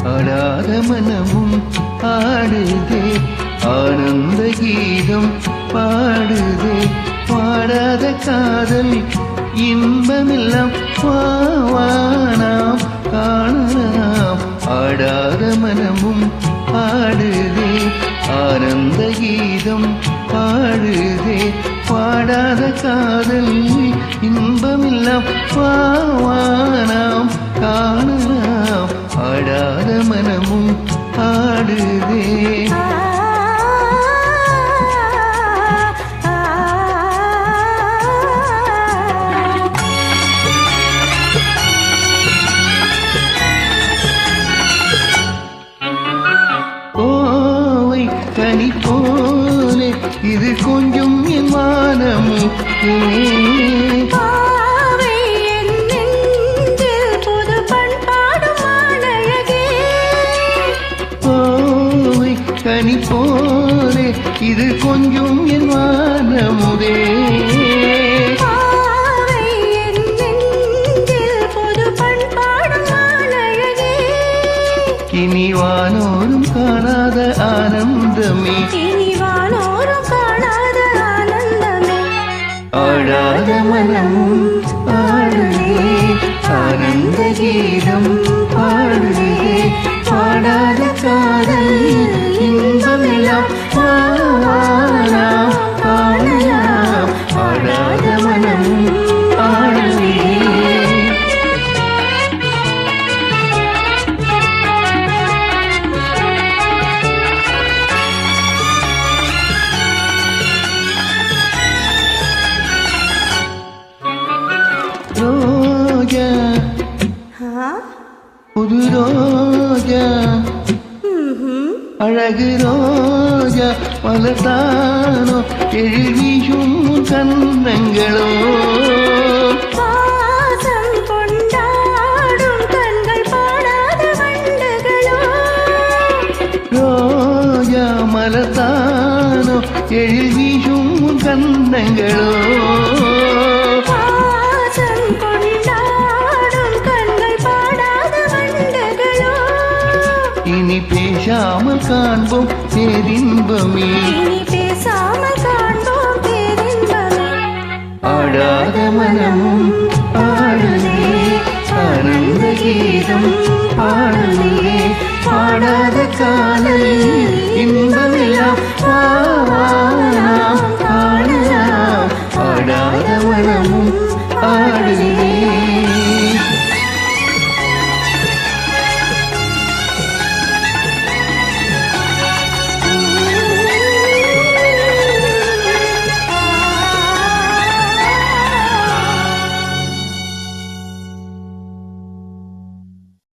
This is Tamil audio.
ஆடாத மனமும் ஆடுதே ஆனந்த கீதம் பாடுதே பாடாத காதல் இன்பமெல்லாம் நாம் காணலாம் ஆடாத மனமும் ஆடுதே ஆனந்த கீதம் பாடுதே பாடாத காதல் இன்பமெல்லாம் நாம் காணலாம் ஆடாத மனமும் ஆடுதே கோவை கனி போலே இது கொஞ்சம் என் மானமும் கனி போலே இது கொஞ்சம் என் வானமுதே இனி வானோரும் காணாத ஆனந்தமே ஆடாத மனமும் ஆடுதே ஆனந்த கீதம் பாடுதே பாடாத காதல் இன்பமெல்லாம் காணலாம் ஆடாத மனமும் ஆடுதே ரோஜா புது ரோஜா அழகு ரோஜா மலர்தானோ எழில் வீசும் கன்னங்களோ ரோஜா மலர்தானோ எழில் வீசும் கன்னங்களோ இனி பேசாமல் காண்போம் பேரின்பமே ஆடாத மனமும்